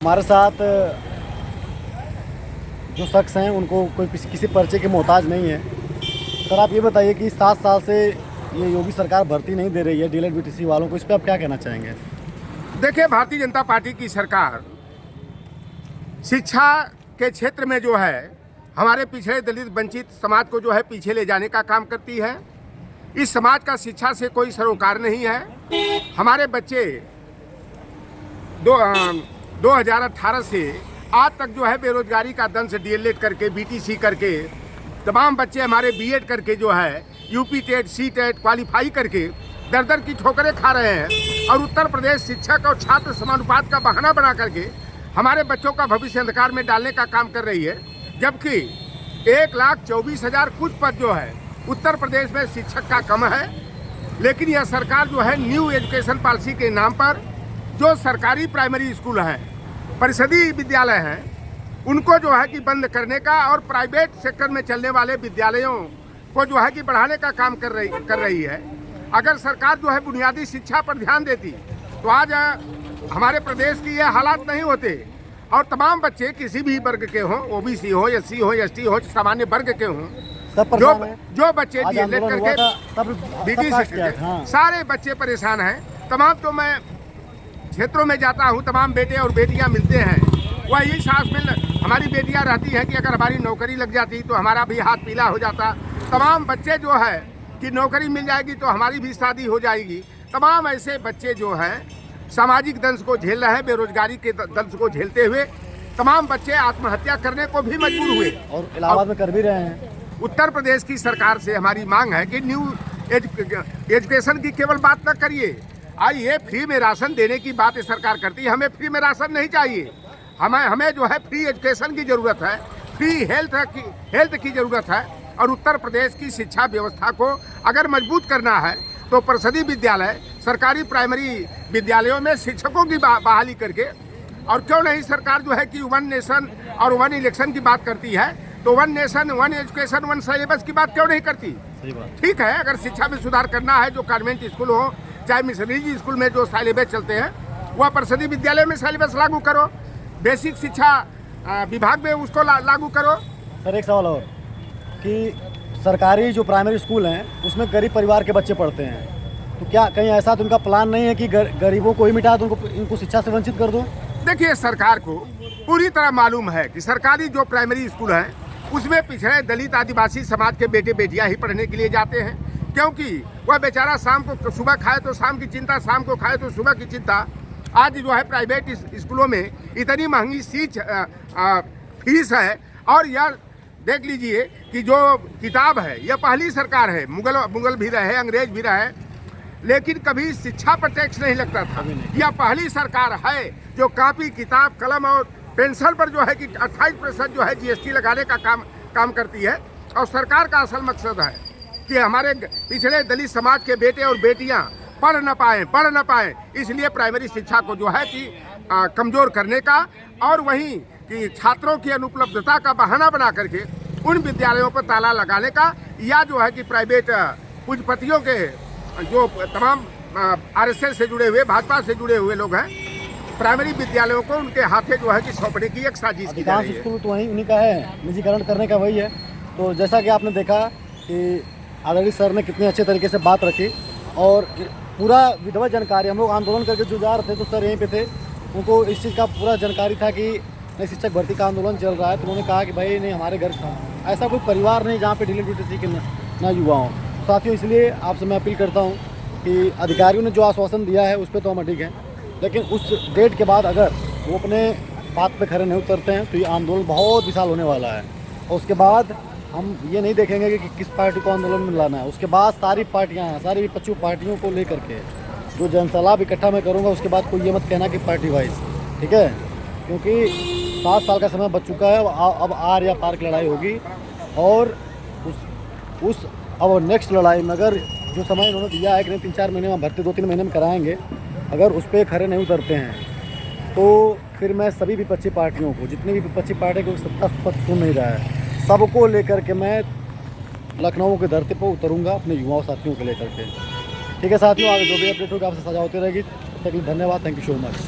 हमारे साथ जो शख्स हैं उनको कोई किसी पर्चे के मोहताज नहीं है। सर आप ये बताइए कि 7 साल से ये योगी सरकार भर्ती नहीं दे रही है डीएलएड बीटीसी वालों को, इस पर आप क्या कहना चाहेंगे? देखिए, भारतीय जनता पार्टी की सरकार शिक्षा के क्षेत्र में जो है हमारे पिछड़े दलित वंचित समाज को जो है पीछे ले जाने का काम करती है। इस समाज का शिक्षा से कोई सरोकार नहीं है। हमारे बच्चे 2018 से आज तक जो है बेरोजगारी का दंश डीएलएड करके बीटीसी करके तमाम बच्चे हमारे बीएड करके जो है UP TET C TET qualify करके दर दर की ठोकरें खा रहे हैं। और उत्तर प्रदेश शिक्षक और छात्र समानुपात का बहाना बना करके हमारे बच्चों का भविष्य अंधकार में डालने का काम कर रही है। जबकि 1,24,000 कुछ पद जो है उत्तर प्रदेश में शिक्षक का कम है। लेकिन यह सरकार जो है न्यू एजुकेशन पॉलिसी के नाम पर जो सरकारी प्राइमरी स्कूल हैं, परिषदीय विद्यालय हैं, उनको जो है कि बंद करने का और प्राइवेट सेक्टर में चलने वाले विद्यालयों को जो है कि बढ़ाने का काम कर रही है। अगर सरकार जो है बुनियादी शिक्षा पर ध्यान देती तो आज हमारे प्रदेश की ये हालात नहीं होते और तमाम बच्चे किसी भी वर्ग के हों, ओबीसी हो, एससी हो, एसटी हो, सामान्य वर्ग के हों, जो बच्चे डीएलएड करके बीटी सारे बच्चे परेशान हैं। तमाम तो मैं क्षेत्रों में जाता हूँ, तमाम बेटे और बेटियाँ मिलते हैं, वह यही सांस मिल हमारी बेटियाँ रहती हैं कि अगर हमारी नौकरी लग जाती तो हमारा भी हाथ पीला हो जाता। तमाम बच्चे जो है कि नौकरी मिल जाएगी तो हमारी भी शादी हो जाएगी। तमाम ऐसे बच्चे जो हैं सामाजिक दंश को झेल रहे हैं, बेरोजगारी के दंश को झेलते हुए तमाम बच्चे आत्महत्या करने को भी मजबूर हुए और इलाहाबाद में कर भी रहे हैं। उत्तर प्रदेश की सरकार से हमारी मांग है कि न्यू एजुकेशन की केवल बात न करिए। आइए, फ्री में राशन देने की बात सरकार करती है, हमें फ्री में राशन नहीं चाहिए। हमें जो है फ्री एजुकेशन की ज़रूरत है, फ्री हेल्थ की ज़रूरत है। और उत्तर प्रदेश की शिक्षा व्यवस्था को अगर मजबूत करना है तो परिषदीय विद्यालय, सरकारी प्राइमरी विद्यालयों में शिक्षकों की बहाली करके, और क्यों नहीं सरकार जो है कि 1 नेशन और 1 इलेक्शन की बात करती है तो 1 नेशन 1 एजुकेशन 1 सिलेबस की बात क्यों नहीं करती? ठीक है, अगर शिक्षा में सुधार करना है, जो कॉन्वेंट स्कूल हो चाहे मिशनरी स्कूल में जो सिलेबस चलते हैं वह परिषदीय विद्यालय में सिलेबस लागू करो, बेसिक शिक्षा विभाग में उसको लागू करो। सर एक सवाल और कि सरकारी जो प्राइमरी स्कूल हैं उसमें गरीब परिवार के बच्चे पढ़ते हैं, तो क्या कहीं ऐसा तो उनका प्लान नहीं है कि गरीबों को ही मिटा दो, इनको शिक्षा से वंचित कर दो? देखिए, सरकार को पूरी तरह मालूम है कि सरकारी जो प्राइमरी स्कूल हैं उसमें पिछड़े दलित आदिवासी समाज के बेटे बेटियां ही पढ़ने के लिए जाते हैं, क्योंकि वह बेचारा शाम को सुबह खाए तो शाम की चिंता, शाम को खाए तो सुबह की चिंता। आज जो है प्राइवेट स्कूलों में इतनी महंगी फीस है। और यह देख लीजिए कि जो किताब है यह पहली सरकार है, मुगल भी रहे, अंग्रेज भी रहे, लेकिन कभी शिक्षा पर टैक्स नहीं लगता था। यह पहली सरकार है जो कॉपी, किताब, कलम और पेंसिल पर जो है कि 28% जो है जीएसटी लगाने का काम करती है। और सरकार का असल मकसद है कि हमारे पिछड़े दलित समाज के बेटे और बेटियां पढ़ न पाएं, इसलिए प्राइमरी शिक्षा को जो है कि कमज़ोर करने का और वहीं कि छात्रों की अनुपलब्धता का बहाना बना करके उन विद्यालयों पर ताला लगाने का, या जो है कि प्राइवेट पूंजीपतियों के जो तमाम आरएसएस से जुड़े हुए, भाजपा से जुड़े हुए लोग हैं, प्राइमरी विद्यालयों को उनके हाथे जो है कि सौंपने की एक साजिश की जा रही है। स्कूल तो वहीं उन्हीं का है, निजीकरण करने का वही है। तो जैसा कि आपने देखा कि आदरणीय सर ने कितने अच्छे तरीके से बात रखी और पूरा विधिवत जानकारी, हम लोग आंदोलन करके जो जा रहे थे तो सर यहीं पे थे, उनको इस चीज़ का पूरा जानकारी था कि नहीं शिक्षक भर्ती का आंदोलन चल रहा है। तो उन्होंने कहा कि भाई नहीं, हमारे घर ऐसा कोई परिवार नहीं जहाँ पे डीएलएड बीटीसी के ना युवा हों। साथियों, इसलिए आपसे मैं अपील करता हूँ कि अधिकारियों ने जो आश्वासन दिया है उस पर तो हम अडिग हैं, लेकिन उस डेट के बाद अगर वो अपने बात पे खड़े नहीं उतरते हैं तो ये आंदोलन बहुत विशाल होने वाला है। और उसके बाद हम ये नहीं देखेंगे कि किस पार्टी को आंदोलन में लाना है, उसके बाद सारी पार्टियाँ हैं, सारी विपक्षी पार्टियों को लेकर के जो जनसलाह इकट्ठा मैं करूँगा, उसके बाद कोई ये मत कहना कि पार्टी वाइज, ठीक है? क्योंकि 7 साल का समय बच चुका है, अब आर या पार की लड़ाई होगी। और अब नेक्स्ट लड़ाई में अगर जो समय इन्होंने दिया है कि नहीं 3-4 महीने में भर्ती 2-3 महीने में कराएंगे, अगर उस पर खड़े नहीं उतरते हैं तो फिर मैं सभी विपक्षी पार्टियों को, जितनी भी विपक्षी पार्टी को सत्ता पक्ष सुन नहीं रहा है, सबको लेकर के मैं लखनऊ के धरती पर उतरूँगा अपने युवाओं साथियों को लेकर के। ठीक है साथियों, आगे जो भी अपडेट होगा आपसे साझा होती रहेगी। तब तक के लिए धन्यवाद, थैंक यू सो मच।